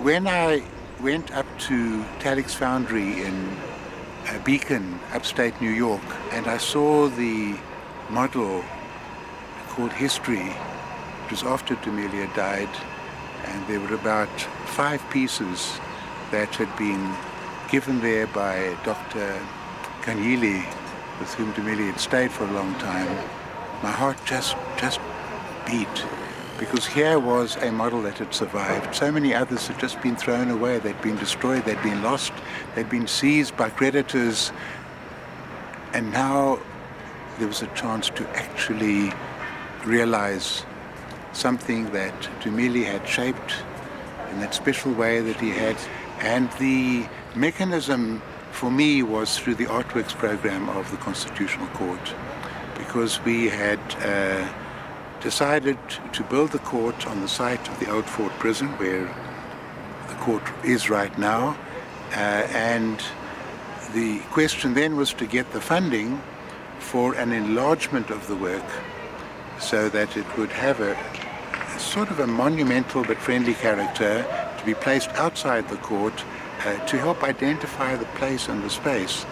When I went up to Talix Foundry in Beacon, upstate New York, and I saw the model called History. It was after Dumile died, and there were about 5 pieces that had been given there by Dr. Kanyili, with whom Dumile had stayed for a long time. My heart just beat, because here was a model that had survived. So many others had just been thrown away, they'd been destroyed, they'd been lost, they'd been seized by creditors, and now there was a chance to actually realize something that Dumile had shaped in that special way that he had. And the mechanism for me was through the artworks program of the Constitutional Court, because we had decided to build the court on the site of the old Fort Prison, where the court is right now. And the question then was to get the funding for an enlargement of the work so that it would have a sort of a monumental but friendly character, to be placed outside the court to help identify the place and the space.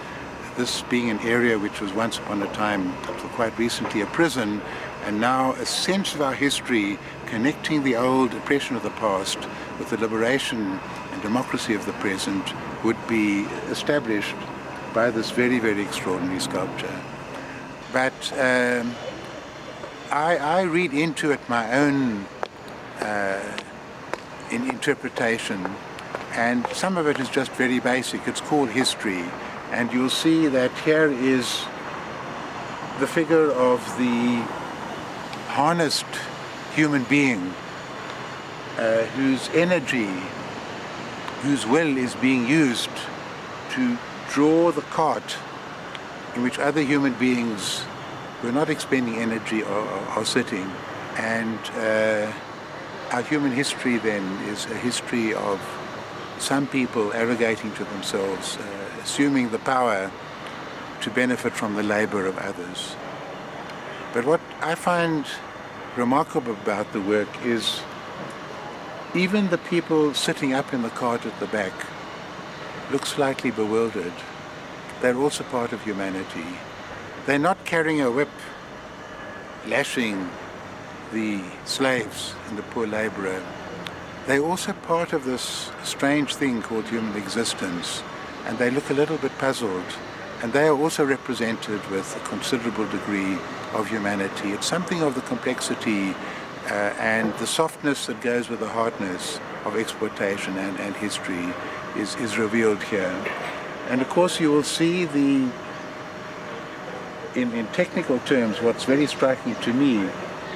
This being an area which was once upon a time, until quite recently, a prison, and now a sense of our history connecting the old oppression of the past with the liberation and democracy of the present would be established by this very, very extraordinary sculpture. But I read into it my own interpretation, and some of it is just very basic. It's called History, and you'll see that here is the figure of the harnessed human being whose energy, whose will is being used to draw the cart in which other human beings who are not expending energy are sitting. And our human history then is a history of some people arrogating to themselves, assuming the power to benefit from the labor of others. But what I find remarkable about the work is even the people sitting up in the cart at the back look slightly bewildered. They're also part of humanity. They're not carrying a whip, lashing the slaves and the poor laborer. They're also part of this strange thing called human existence, and they look a little bit puzzled. And they are also represented with a considerable degree of humanity. It's something of the complexity and the softness that goes with the hardness of exploitation and history is revealed here. And of course you will see in technical terms, what's very striking to me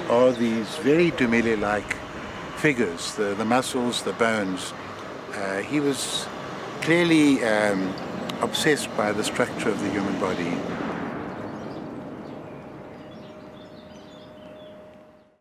are these very Dumile-like figures, the muscles, the bones. He was clearly obsessed by the structure of the human body.